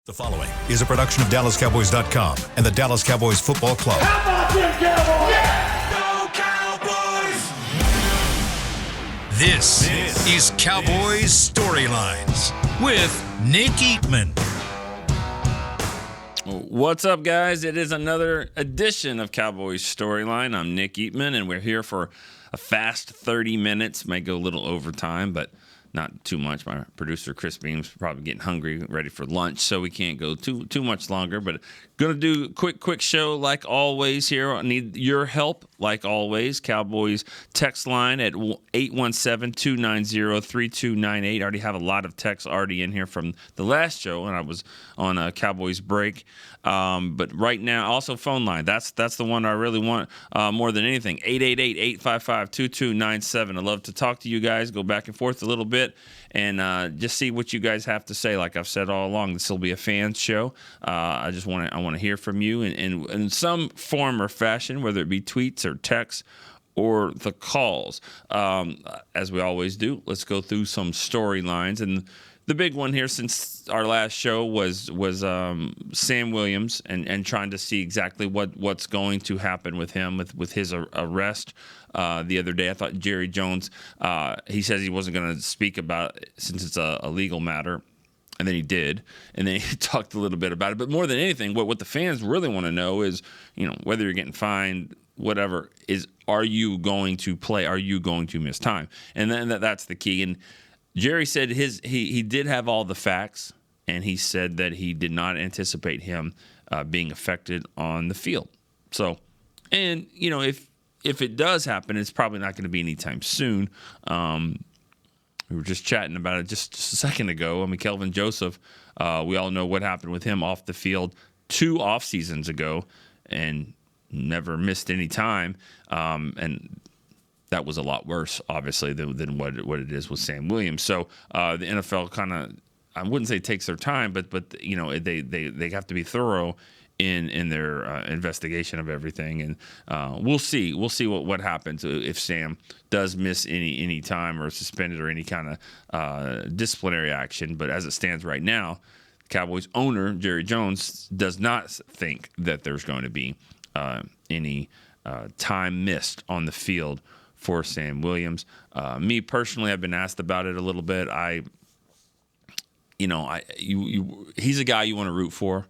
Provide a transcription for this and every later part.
The following is a production of DallasCowboys.com and the Dallas Cowboys Football Club. How about them Cowboys? Yeah! Go Cowboys! This is Cowboys Storylines with Nick Eatman. What's up, guys? It is another edition of Cowboys Storyline. I'm Nick Eatman, and we're here for a fast 30 minutes. May go a little overtime, but not too much. My producer, Chris Beam's probably getting hungry, ready for lunch, so we can't go too much longer. But going to do a quick show like always here. I need your help like always. Cowboys text line at 817-290-3298. I already have a lot of texts already in here from the last show, and I was on a Cowboys break. But right now, also phone line. That's the one I really want more than anything. 888-855-2297. I'd love to talk to you guys, go back and forth a little bit, and just see what you guys have to say. Like I've said all along, this will be a fan show. I want to hear from you in some form or fashion, whether it be tweets or texts or the calls. As we always do, let's go through some storylines. And the big one here since our last show was Sam Williams and trying to see exactly what's going to happen with him with his arrest. The other day, I thought Jerry Jones, he says he wasn't going to speak about it since it's a legal matter. And then he did, and then he talked a little bit about it. But more than anything, what the fans really want to know is, whether you're getting fined, whatever, is are you going to play? Are you going to miss time? And then that's the key. And Jerry said he did have all the facts, and he said that he did not anticipate him being affected on the field. So, and if it does happen, it's probably not going to be anytime soon. We were just chatting about it just a second ago. I mean, Kelvin Joseph, we all know what happened with him off the field 2 off seasons ago, and never missed any time. And that was a lot worse, obviously, than what it is with Sam Williams. So the NFL kind of, I wouldn't say takes their time, but they have to be thorough in their investigation of everything, and we'll see what happens if Sam does miss any time or suspended or any kind of disciplinary action. But as it stands right now, Cowboys owner Jerry Jones does not think that there's going to be any time missed on the field for Sam Williams. Me personally, I've been asked about it a little bit. He's a guy you want to root for.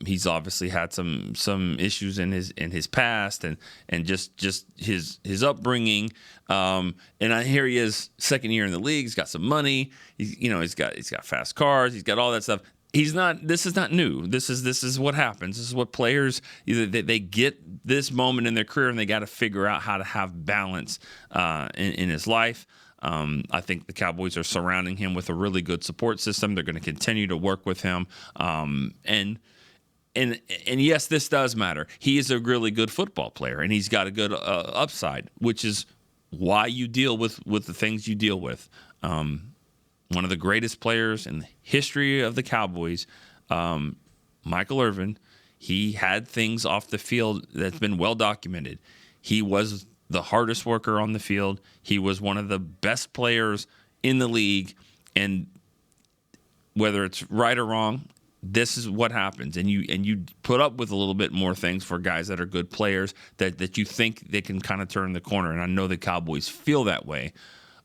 He's obviously had some issues in his past and just his upbringing. And I hear he is second year in the league. He's got some money. He's got fast cars. He's got all that stuff. This is not new. This is what happens. This is what players either they get this moment in their career and they got to figure out how to have balance in his life. I think the Cowboys are surrounding him with a really good support system. They're going to continue to work with him. And yes, this does matter. He is a really good football player, and he's got a good upside, which is why you deal with the things you deal with. One of the greatest players in the history of the Cowboys, Michael Irvin, he had things off the field that's been well documented. He was the hardest worker on the field. He was one of the best players in the league. And whether it's right or wrong, this is what happens. And you put up with a little bit more things for guys that are good players that you think they can kind of turn the corner. And I know the Cowboys feel that way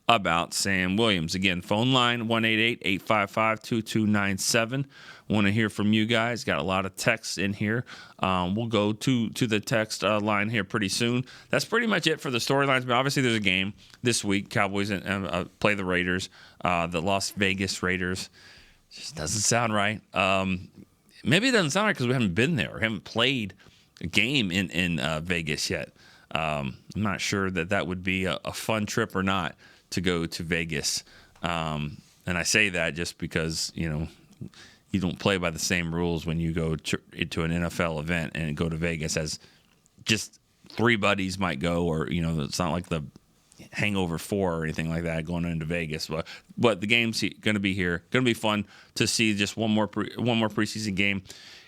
about Sam Williams. Again, phone line 188-855-2297. Want to hear from you guys. Got a lot of texts in here. We'll go to the text line here pretty soon. That's pretty much it for the storylines. But obviously, there's a game this week. Cowboys play the Raiders, the Las Vegas Raiders. Just doesn't sound right. Maybe it doesn't sound right because we haven't been there or haven't played a game in Vegas yet. I'm not sure that would be a fun trip or not to go to Vegas. And I say that just because, you don't play by the same rules when you go to an NFL event and go to Vegas as just 3 buddies might go, or, it's not like the Hangover 4 or anything like that going into Vegas. But the game's going to be here. Going to be fun to see just one more preseason game.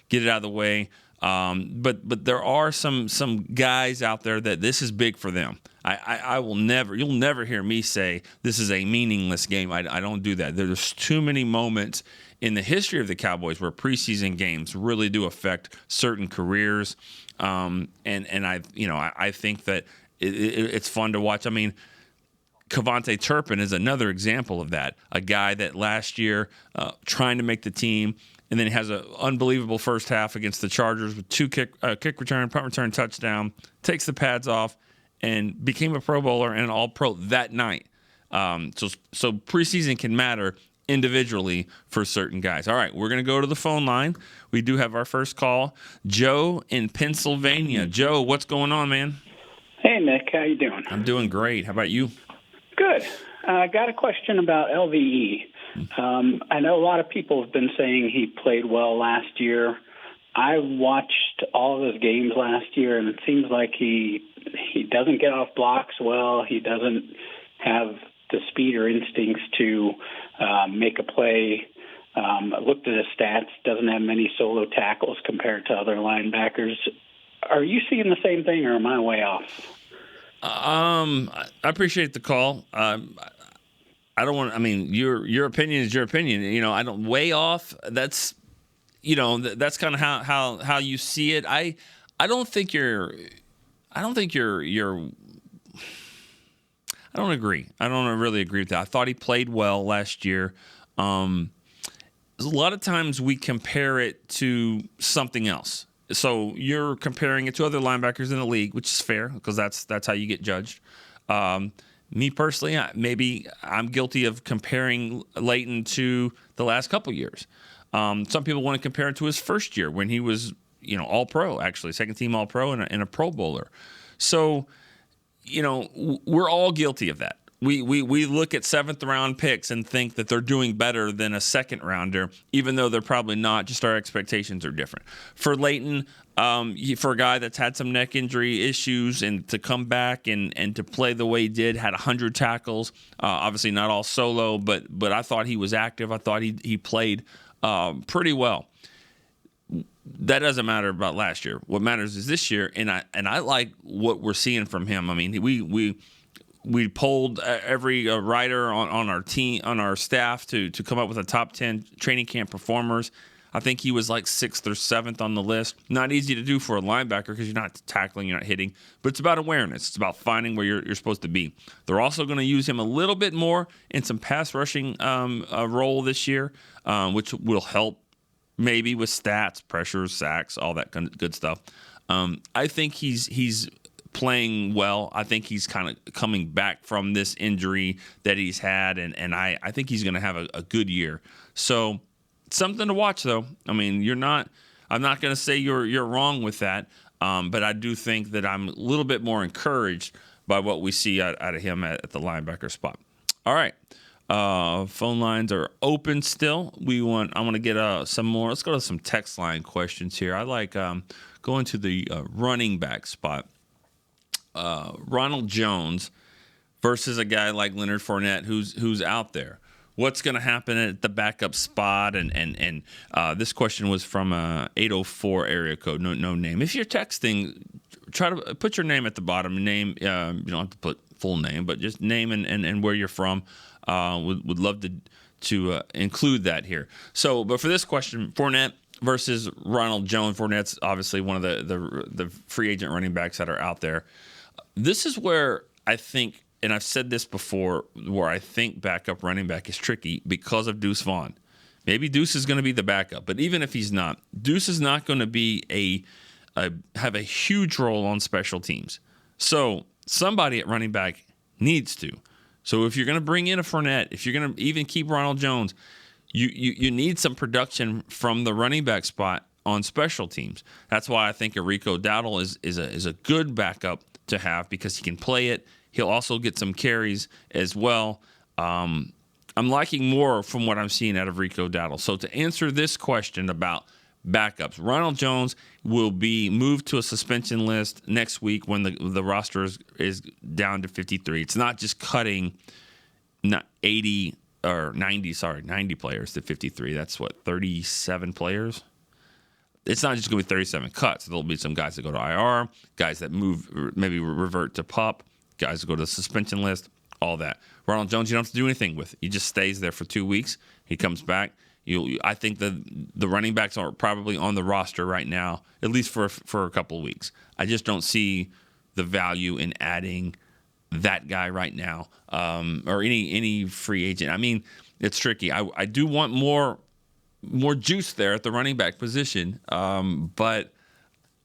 Get it out of the way. But there are some guys out there that this is big for them. You'll never hear me say this is a meaningless game. I don't do that. There's too many moments in the history of the Cowboys where preseason games really do affect certain careers. And I think that it's fun to watch. I mean, Kevontae Turpin is another example of that. A guy that last year trying to make the team, and then has an unbelievable first half against the Chargers with 2 kick return, punt return, touchdown, takes the pads off, and became a Pro Bowler and an All-Pro that night. So preseason can matter individually for certain guys. All right, we're going to go to the phone line. We do have our first call. Joe in Pennsylvania. Joe, what's going on, man? Hey, Nick. How you doing? I'm doing great. How about you? Good. I got a question about LVE. I know a lot of people have been saying he played well last year. I watched all of his games last year, and it seems like he doesn't get off blocks well. He doesn't have the speed or instincts to make a play. I looked at his stats, doesn't have many solo tackles compared to other linebackers. Are you seeing the same thing, or am I way off? I appreciate the call. I don't want. I mean, your opinion is your opinion. You know, I don't way off. That's that's kind of how you see it. I don't think you're. I don't agree. I don't really agree with that. I thought he played well last year. A lot of times we compare it to something else. So you're comparing it to other linebackers in the league, which is fair because that's how you get judged. Me personally, maybe I'm guilty of comparing Leighton to the last couple years. Some people want to compare it to his first year when he was, All-Pro, actually, second-team All-Pro and a Pro Bowler. So, we're all guilty of that. We look at seventh-round picks and think that they're doing better than a second-rounder, even though they're probably not. Just our expectations are different. For Leighton, for a guy that's had some neck injury issues and to come back and to play the way he did, had 100 tackles, obviously not all solo, but I thought he was active. I thought he played pretty well. That doesn't matter about last year. What matters is this year, and I like what we're seeing from him. I mean, we polled every writer on our team, on our staff to come up with a top 10 training camp performers. I think he was like 6th or 7th on the list. Not easy to do for a linebacker because you're not tackling, you're not hitting, but it's about awareness. It's about finding where you're supposed to be. They're also going to use him a little bit more in some pass rushing role this year, which will help maybe with stats, pressures, sacks, all that kind of good stuff. I think he's playing well. I think he's kind of coming back from this injury that he's had, and I think he's going to have a good year. So something to watch, though. I mean, I'm not going to say you're wrong with that, but I do think that I'm a little bit more encouraged by what we see out of him at the linebacker spot. All right. Phone lines are open still. I want to get some more. Let's go to some text line questions here. I like going to the running back spot. Ronald Jones versus a guy like Leonard Fournette who's out there. What's going to happen at the backup spot? And this question was from 804 area code, no name. If you're texting, try to put your name at the bottom. Name, you don't have to put full name, but just name and where you're from. Would love to include that here. So, but for this question, Fournette versus Ronald Jones. Fournette's obviously one of the free agent running backs that are out there. This is where I think, and I've said this before, where I think backup running back is tricky because of Deuce Vaughn. Maybe Deuce is going to be the backup, but even if he's not, Deuce is not going to be have a huge role on special teams. So somebody at running back needs to. So if you're going to bring in a Fournette, if you're going to even keep Ronald Jones, you need some production from the running back spot on special teams. That's why I think Rico Dowdle is a good backup to have because he can play it. He'll also get some carries as well. I'm liking more from what I'm seeing out of Rico Dowdle. So to answer this question about backups, Ronald Jones will be moved to a suspension list next week when the roster is down to 53. It's not just cutting 90 players to 53. That's what, 37 players? it's not just going to be 37 cuts. There'll be some guys that go to IR, guys that move, maybe revert to PUP, guys that go to the suspension list, all that. Ronald Jones, you don't have to do anything with it. He just stays there for 2 weeks. He comes back. I think the running backs are probably on the roster right now, at least for a couple of weeks. I just don't see the value in adding that guy right now, or any free agent. I mean, it's tricky. I do want more juice there at the running back position, but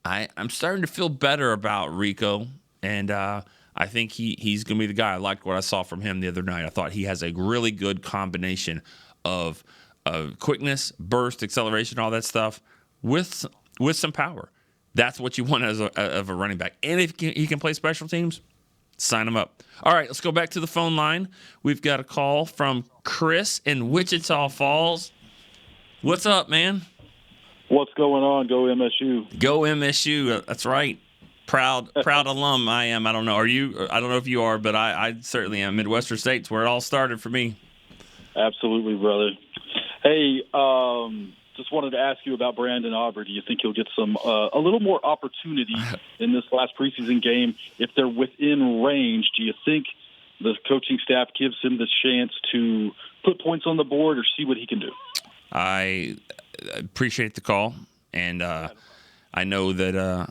I'm starting to feel better about Rico, and I think he's going to be the guy. I liked what I saw from him the other night. I thought he has a really good combination of quickness, burst, acceleration, all that stuff with some power. That's what you want as a running back. And if he can play special teams, sign him up. All right, let's go back to the phone line. We've got a call from Chris in Wichita Falls. What's up, man? What's going on? Go MSU. Go MSU. That's right. Proud alum I am. I don't know. Are you? I don't know if you are, but I certainly am. Midwestern State's where it all started for me. Absolutely, brother. Hey, just wanted to ask you about Brandon Aubrey. Do you think he'll get a little more opportunity in this last preseason game? If they're within range, do you think the coaching staff gives him the chance to put points on the board or see what he can do? I appreciate the call, and I know that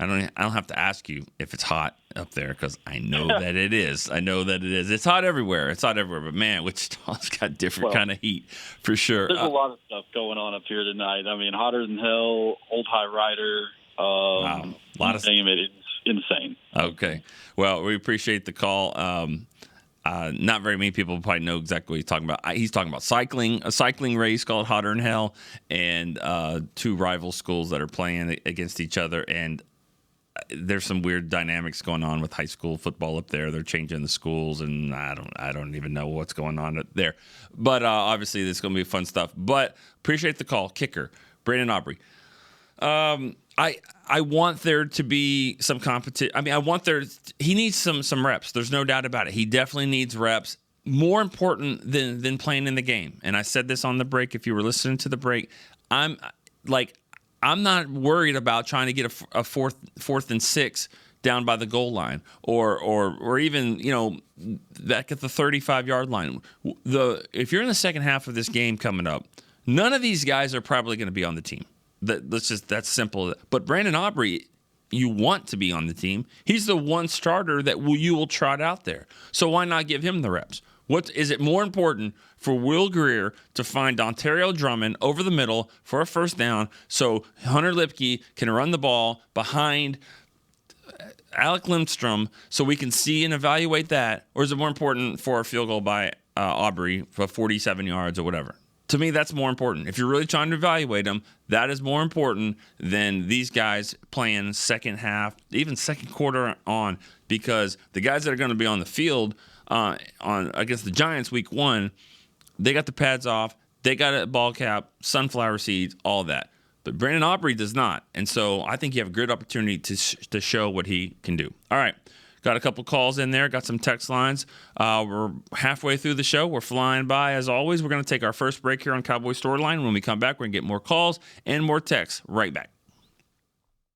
I don't have to ask you if it's hot up there, because I know that it is. I know that it is. It's hot everywhere. But man, Wichita's got different kind of heat for sure. There's a lot of stuff going on up here tonight. I mean, hotter than hell. Old High Rider. Wow, a lot of name it. It's insane. Okay, well, we appreciate the call. Not very many people probably know exactly what he's talking about. He's talking about cycling, a cycling race called Hotter Than Hell, and two rival schools that are playing against each other. And there's some weird dynamics going on with high school football up there. They're changing the schools, and I don't even know what's going on there. But obviously, this is going to be fun stuff. But appreciate the call. Kicker, Brandon Aubrey. I want there to be some competition. I mean, he needs some reps. There's no doubt about it. He definitely needs reps. More important than playing in the game. And I said this on the break. If you were listening to the break, I'm not worried about trying to get a fourth and 6 down by the goal line, or even back at the 35-yard line. If you're in the second half of this game coming up, none of these guys are probably going to be on the team. That's simple. But Brandon Aubrey, you want to be on the team. He's the one starter that you will trot out there. So why not give him the reps? What is it more important for Will Greer to find Dontario Drummond over the middle for a first down so Hunter Lipke can run the ball behind Alec Lindstrom so we can see and evaluate that? Or is it more important for a field goal by Aubrey for 47 yards or whatever? To me, that's more important. If you're really trying to evaluate them, that is more important than these guys playing second half, even second quarter on, because the guys that are going to be on the field against the Giants week 1, they got the pads off, they got a ball cap, sunflower seeds, all that. But Brandon Aubrey does not. And so I think you have a great opportunity to show what he can do. All right. Got a couple calls in there. Got some text lines. We're halfway through the show. We're flying by, as always. We're going to take our first break here on Cowboys StoryLine. When we come back, we're going to get more calls and more texts right back.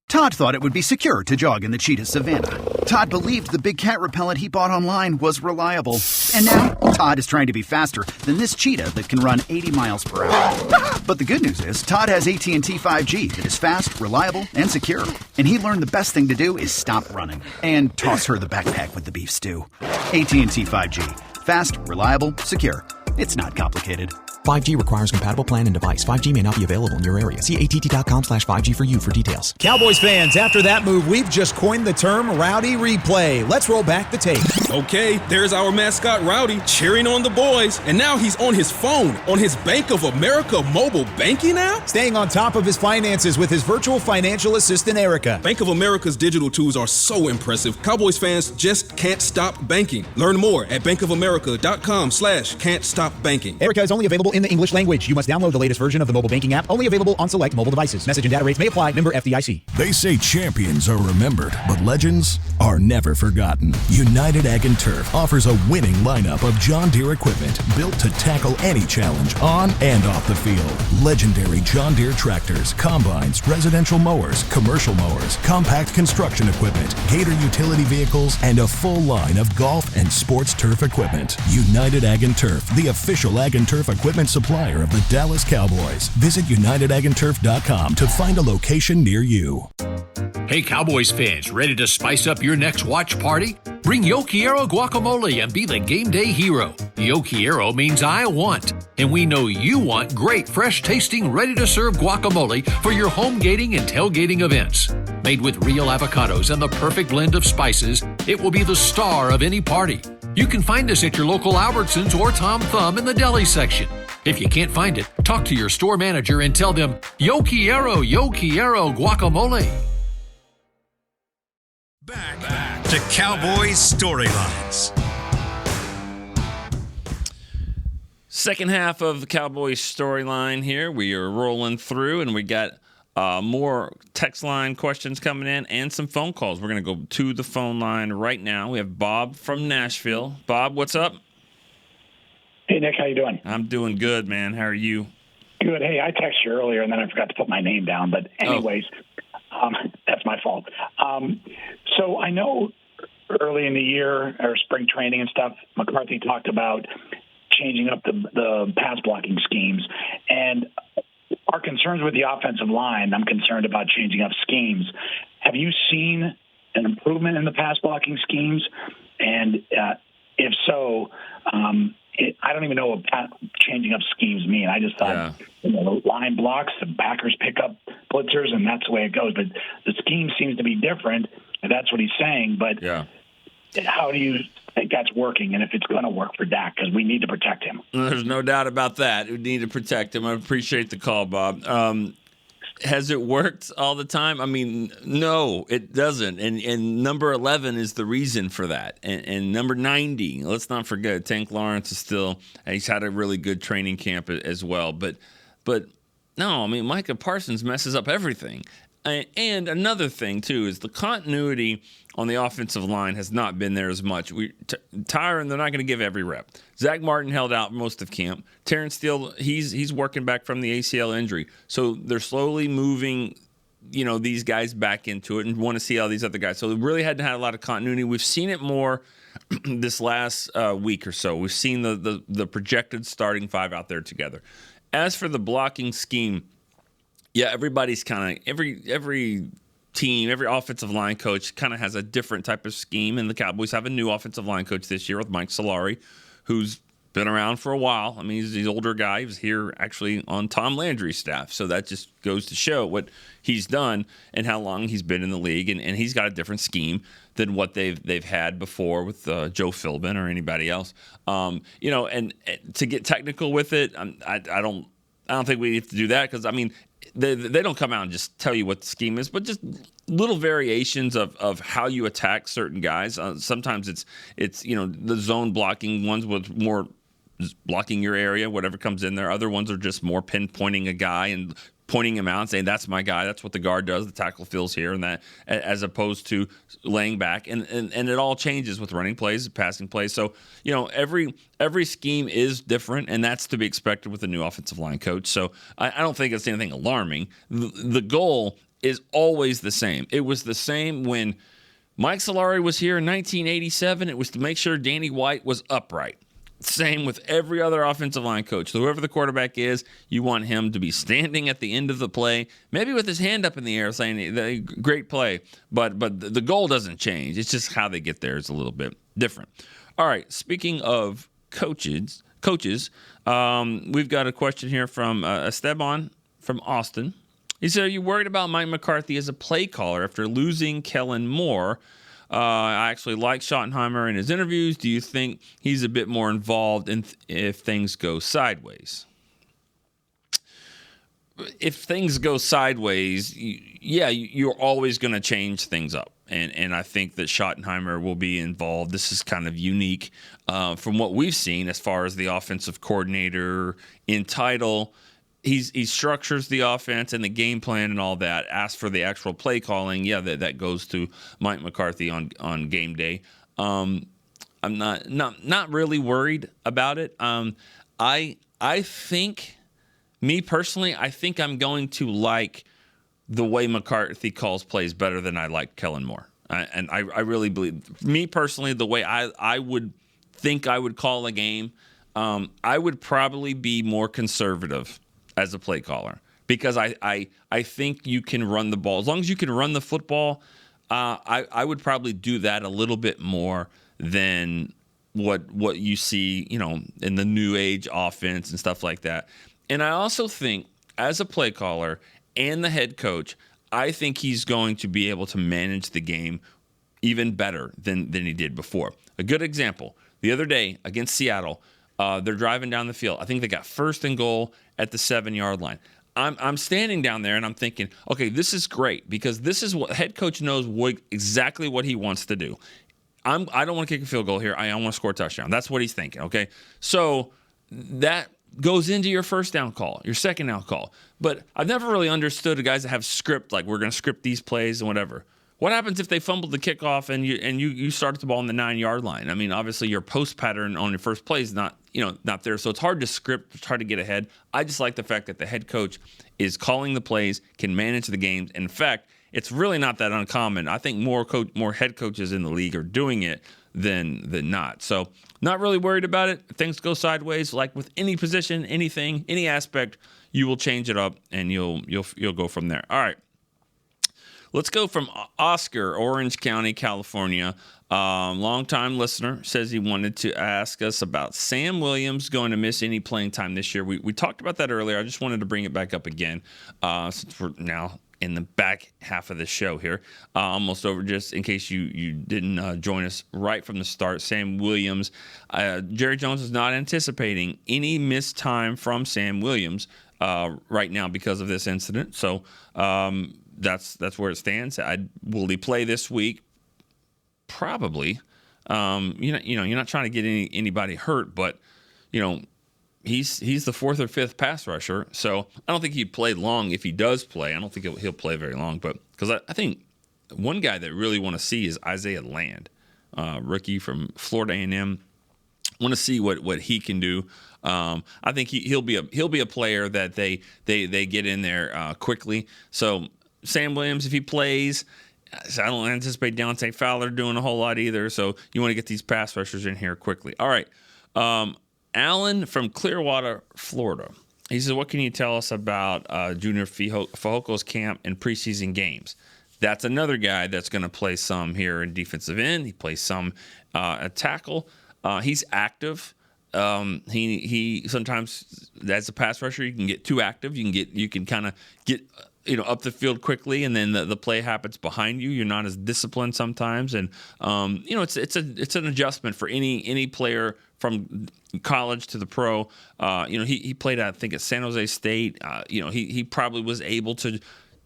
Todd thought it would be secure to jog in the cheetah savanna. Todd believed the big cat repellent he bought online was reliable. And now, Todd is trying to be faster than this cheetah that can run 80 miles per hour. But the good news is, Todd has AT&T 5G that is fast, reliable, and secure. And he learned the best thing to do is stop running and toss her the backpack with the beef stew. AT&T 5G. Fast, reliable, secure. It's not complicated. 5G requires compatible plan and device. 5G may not be available in your area. See att.com/5G for you for details. Cowboys fans, after that move, we've just coined the term Rowdy Replay. Let's roll back the tape. Okay, there's our mascot Rowdy cheering on the boys. And now he's on his phone, on his Bank of America mobile banking app? Staying on top of his finances with his virtual financial assistant, Erica. Bank of America's digital tools are so impressive. Cowboys fans just can't stop banking. Learn more at bankofamerica.com/can't stop banking. Erica is only available available in the English language. You must download the latest version of the mobile banking app, only available on select mobile devices. Message and data rates may apply. Member FDIC. They say champions are remembered, but legends are never forgotten. United Ag and Turf offers a winning lineup of John Deere equipment built to tackle any challenge on and off the field. Legendary John Deere tractors, combines, residential mowers, commercial mowers, compact construction equipment, Gator utility vehicles, and a full line of golf and sports turf equipment. United Ag and Turf, the official Ag and Turf equipment supplier of the Dallas Cowboys. Visit UnitedAgAndTurf.com to find a location near you. Hey Cowboys fans, ready to spice up your next watch party? Bring Yo Quiero guacamole and be the game day hero. Yo Quiero means I want, and we know you want great, fresh-tasting, ready-to-serve guacamole for your home gating and tailgating events. Made with real avocados and the perfect blend of spices, it will be the star of any party. You can find us at your local Albertsons or Tom Thumb in the deli section. If you can't find it, talk to your store manager and tell them, Yo Quiero guacamole. Back to Cowboys Storylines. Second half of the Cowboys Storyline here. We are rolling through, and we got more text line questions coming in and some phone calls. We're going to go to the phone line right now. We have Bob from Nashville. Bob, what's up? Hey, Nick, how you doing? I'm doing good, man. How are you? Good. Hey, I texted you earlier, and then I forgot to put my name down. But anyways, that's my fault. So I know early in the year or spring training and stuff, McCarthy talked about changing up the pass blocking schemes. And our concerns with the offensive line, I'm concerned about changing up schemes. Have you seen an improvement in the pass blocking schemes? And if so, I don't even know what changing up schemes mean. I just thought the line blocks, the backers pick up blitzers, and that's the way it goes. But the scheme seems to be different, and that's what he's saying. But how do you think that's working, and if it's going to work for Dak? Because we need to protect him. There's no doubt about that. We need to protect him. I appreciate the call, Bob. Has it worked all the time? I mean, no, it doesn't. And number 11 is the reason for that. And number 90, let's not forget, Tank Lawrence is still, he's had a really good training camp as well. But no, I mean, Micah Parsons messes up everything. And another thing, too, is the continuity on the offensive line has not been there as much. Tyron, they're not going to give every rep. Zach Martin held out most of camp. Terrence Steele, he's working back from the ACL injury. So they're slowly moving, these guys back into it and want to see all these other guys. So they really hadn't had a lot of continuity. We've seen it more this last week or so. We've seen the projected starting five out there together. As for the blocking scheme, everybody's kind of every team, every offensive line coach kind of has a different type of scheme, and the Cowboys have a new offensive line coach this year with Mike Solari, who's been around for a while. I mean, he's an older guy. He was here actually on Tom Landry's staff, so that just goes to show what he's done and how long he's been in the league, and he's got a different scheme than what they've had before with Joe Philbin or anybody else. And to get technical with it, I don't think we have to do that because they don't come out and just tell you what the scheme is, but just little variations of how you attack certain guys. Sometimes it's the zone blocking ones with more blocking your area, whatever comes in there. Other ones are just more pinpointing a guy and pointing him out and saying, that's my guy. That's what the guard does. The tackle fills here and that, as opposed to laying back. And it all changes with running plays, passing plays. So, every scheme is different, and that's to be expected with a new offensive line coach. So I don't think it's anything alarming. The goal is always the same. It was the same when Mike Solari was here in 1987. It was to make sure Danny White was upright. Same with every other offensive line coach. Whoever the quarterback is, you want him to be standing at the end of the play, maybe with his hand up in the air saying, great play. But the goal doesn't change. It's just how they get there is a little bit different. All right, speaking of coaches, we've got a question here from Esteban from Austin. He said, are you worried about Mike McCarthy as a play caller after losing Kellen Moore? I actually like Schottenheimer in his interviews. Do you think he's a bit more involved if things go sideways? If things go sideways, you're always going to change things up. and I think that Schottenheimer will be involved. This is kind of unique from what we've seen as far as the offensive coordinator in title. He structures the offense and the game plan and all that. As for the actual play calling, that goes to Mike McCarthy on game day. I'm not really worried about it. I think, me personally, I think I'm going to like the way McCarthy calls plays better than I like Kellen Moore. I really believe, me personally, the way I would think I would call a game, I would probably be more conservative as a play caller, because I think you can run the ball. As long as you can run the football, I would probably do that a little bit more than what you see, in the new age offense and stuff like that. And I also think, as a play caller and the head coach, I think he's going to be able to manage the game even better than he did before. A good example, the other day against Seattle, they're driving down the field. I think they got 1st and goal at the 7-yard line. I'm standing down there and I'm thinking, okay, this is great, because this is what head coach knows exactly what he wants to do. I don't want to kick a field goal here. I want to score a touchdown. That's what he's thinking, okay? So that goes into your first down call, your second down call. But I've never really understood the guys that have script, like we're going to script these plays and whatever. What happens if they fumbled the kickoff and you start the ball on the 9-yard line? I mean, obviously your post pattern on your first play is not there. So it's hard to script, it's hard to get ahead. I just like the fact that the head coach is calling the plays, can manage the games. In fact, it's really not that uncommon. I think more head coaches in the league are doing it than not. So not really worried about it. If things go sideways, like with any position, anything, any aspect, you will change it up and you'll go from there. All right. Let's go from Oscar, Orange County, California. Longtime listener, says he wanted to ask us about Sam Williams going to miss any playing time this year. We talked about that earlier. I just wanted to bring it back up again since we're now in the back half of the show here, almost over, just in case you didn't join us right from the start. Sam Williams, Jerry Jones is not anticipating any missed time from Sam Williams right now because of this incident. So that's where it stands. Will he play this week? Probably. You're not trying to get anybody hurt, but he's the 4th or 5th pass rusher, so I don't think he'd play long if he does play. I don't think he'll play very long, but because I think one guy that really want to see is Isaiah Land, rookie from Florida A&M. Want to see what he can do. I think he'll be a player that they get in there quickly. So Sam Williams, if he plays, I don't anticipate Dante Fowler doing a whole lot either. So you want to get these pass rushers in here quickly. All right. Alan from Clearwater, Florida. He says, what can you tell us about Junior Fajoko's camp and preseason games? That's another guy that's going to play some here in defensive end. He plays some at tackle. He's active. He sometimes, as a pass rusher, you can get too active. You can kind of get up the field quickly, and then the play happens behind you. You're not as disciplined sometimes, and it's an adjustment for any player from college to the pro. He played, I think, at San Jose State. He probably was able to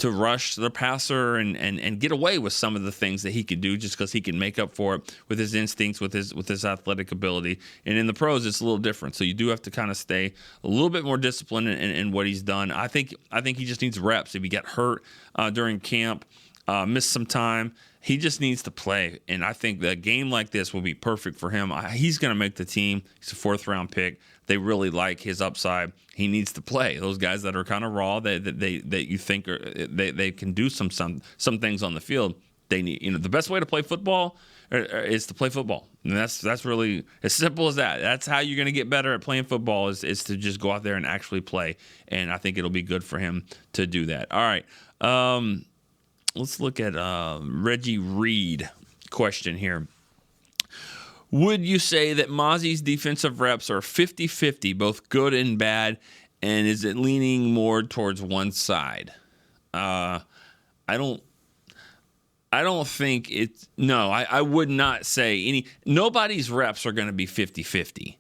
rush the passer and get away with some of the things that he could do, just because he can make up for it with his instincts, with his athletic ability. And in the pros, it's a little different. So you do have to kind of stay a little bit more disciplined in what he's done. I think he just needs reps. If he got hurt during camp, missed some time, he just needs to play. And I think that a game like this will be perfect for him. He's going to make the team. He's a 4th-round pick. They really like his upside. He needs to play. Those guys that are kind of raw, that you think they can do some things on the field. They need, the best way to play football is to play football. And that's really as simple as that. That's how you're going to get better at playing football is to just go out there and actually play. And I think it'll be good for him to do that. All right. Let's look at Reggie Reed question here. Would you say that Mazi's defensive reps are 50-50, both good and bad, and is it leaning more towards one side? I don't think it's – no, I would not say nobody's reps are going to be 50-50.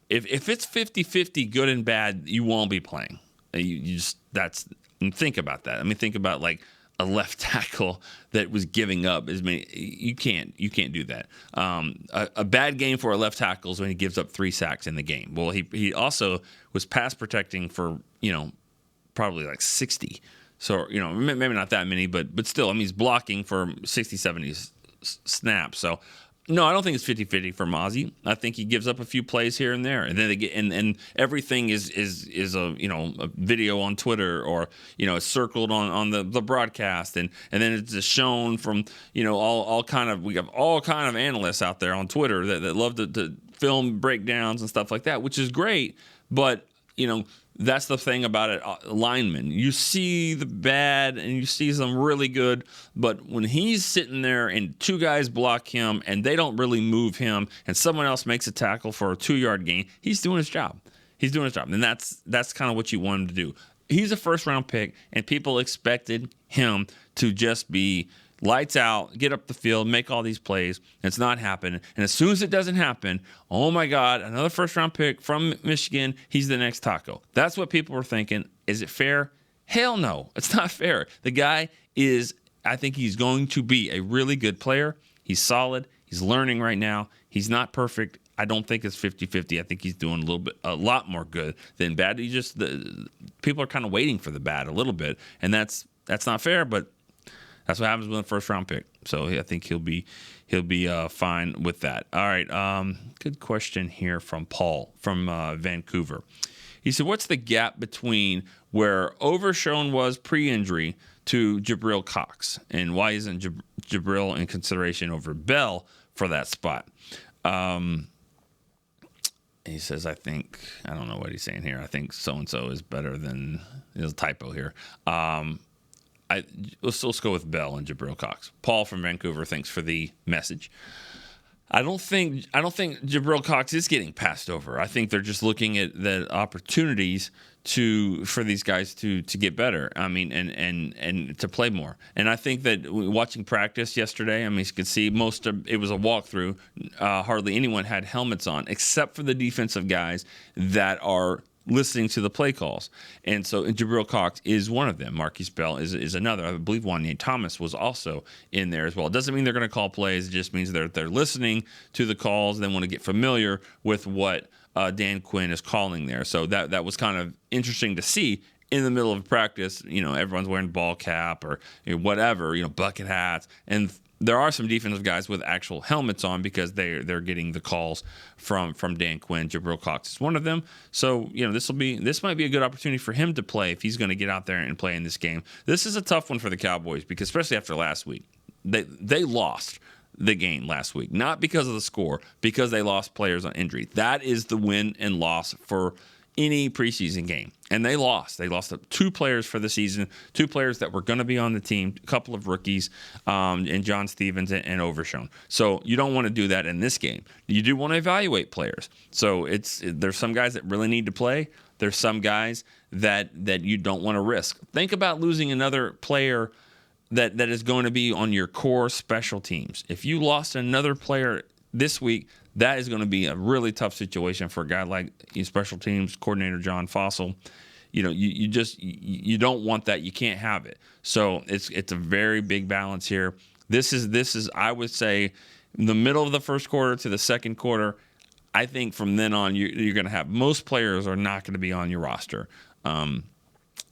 If it's 50-50, good and bad, you won't be playing. You just – that's – think about that. I mean, think about like a left tackle that was giving up as many. You can't do that. A bad game for a left tackle is when he gives up 3 sacks in the game. Well, he also was pass protecting for probably like 60. So maybe not that many, but still, I mean, he's blocking for 60, 70 snaps. So. No, I don't think it's 50-50 for Mazi. I think he gives up a few plays here and there, and then they get and everything is a video on Twitter or it's circled on the broadcast, and then it's just shown from all kind of, we have all kind of analysts out there on Twitter that love to film breakdowns and stuff like that, which is great, but that's the thing about it. Linemen, you see the bad and you see some really good, but when he's sitting there and 2 guys block him and they don't really move him and someone else makes a tackle for a 2-yard gain, he's doing his job. And that's kind of what you want him to do. He's a first-round pick, and people expected him to just be lights out, get up the field, make all these plays. It's not happening. And as soon as it doesn't happen, oh my God, another first-round pick from Michigan, he's the next Taco. That's what people were thinking. Is it fair? Hell no, it's not fair. The guy I think he's going to be a really good player. He's solid. He's learning right now. He's not perfect. I don't think it's 50-50. I think he's doing a lot more good than bad. People are kind of waiting for the bad a little bit, and that's not fair, but that's what happens with a first-round pick. So I think he'll be fine with that. All right, good question here from Paul from Vancouver. He said, what's the gap between where Overshown was pre-injury to Jabril Cox, and why isn't Jabril in consideration over Bell for that spot? He says, I don't know what he's saying here. I think so-and-so is better than, there's a typo here. Let's go with Bell and Jabril Cox. Paul from Vancouver, thanks for the message. I don't think Jabril Cox is getting passed over. I think they're just looking at the opportunities for these guys to get better. I mean, and to play more. And I think that watching practice yesterday, I mean, you could see it was a walkthrough. Hardly anyone had helmets on, except for the defensive guys that are listening to the play calls. And Jabril Cox is one of them. Marquise Bell is another. I believe Wanye Thomas was also in there as well. It doesn't mean they're going to call plays. It just means they're listening to the calls. They want to get familiar with what Dan Quinn is calling there. So that was kind of interesting to see in the middle of practice. Everyone's wearing ball cap or whatever, bucket hats. And there are some defensive guys with actual helmets on because they're getting the calls from Dan Quinn. Jabril Cox is one of them. So this might be a good opportunity for him to play if he's going to get out there and play in this game. This is a tough one for the Cowboys because especially after last week, they lost the game last week, not because of the score, because they lost players on injury. That is the win and loss for any preseason game. And they lost. They lost 2 players for the season, 2 players that were going to be on the team, a couple of rookies, and John Stevens and Overshown. So you don't want to do that in this game. You do want to evaluate players. So there's some guys that really need to play. There's some guys that you don't want to risk. Think about losing another player that is going to be on your core special teams. If you lost another player this week, that is going to be a really tough situation for a guy like special teams coordinator John Fossil. You don't want that. You can't have it. So it's a very big balance here. This is I would say in the middle of the first quarter to the second quarter. I think from then on you're going to have most players are not going to be on your roster.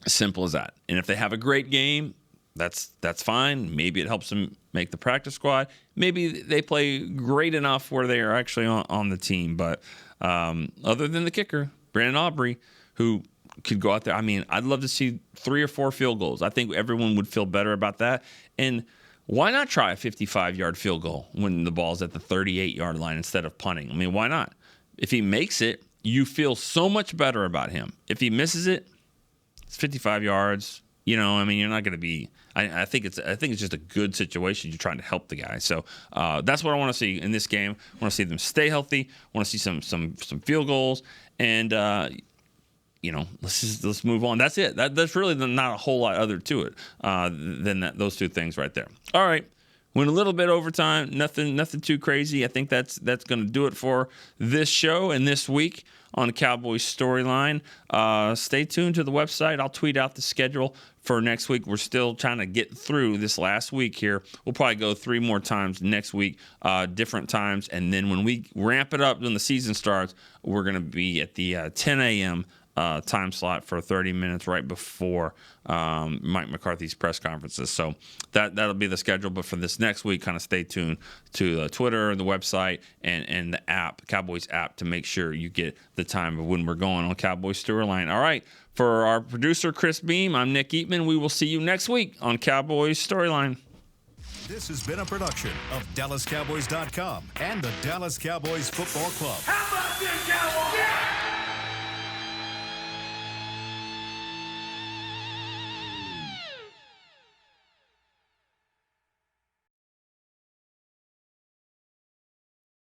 Simple as that. And if they have a great game, that's fine. Maybe it helps them make the practice squad. Maybe they play great enough where they are actually on the team. But other than the kicker, Brandon Aubrey, who could go out there. I mean, I'd love to see 3 or 4 field goals. I think everyone would feel better about that. And why not try a 55-yard field goal when the ball's at the 38-yard line instead of punting? I mean, why not? If he makes it, you feel so much better about him. If he misses it, it's 55 yards. You're not going to be. I think it's just a good situation. You're trying to help the guy. So that's what I want to see in this game. I want to see them stay healthy. I want to see some field goals, and let's move on. That's it. That's really not a whole lot other to it than those 2 things right there. All right. Went a little bit overtime. Nothing too crazy. I think that's going to do it for this show and this week on Cowboys Storyline. Stay tuned to the website. I'll tweet out the schedule for next week. We're still trying to get through this last week here. We'll probably go 3 more times next week, different times. And then when we ramp it up when the season starts, we're going to be at the 10 a.m. Time slot for 30 minutes right before Mike McCarthy's press conferences. So that'll be the schedule. But for this next week, kind of stay tuned to Twitter, the website, and the app, Cowboys app, to make sure you get the time of when we're going on Cowboys Storyline. All right. For our producer, Chris Beam, I'm Nick Eatman. We will see you next week on Cowboys Storyline. This has been a production of DallasCowboys.com and the Dallas Cowboys Football Club. How about this, Cowboys? Yeah!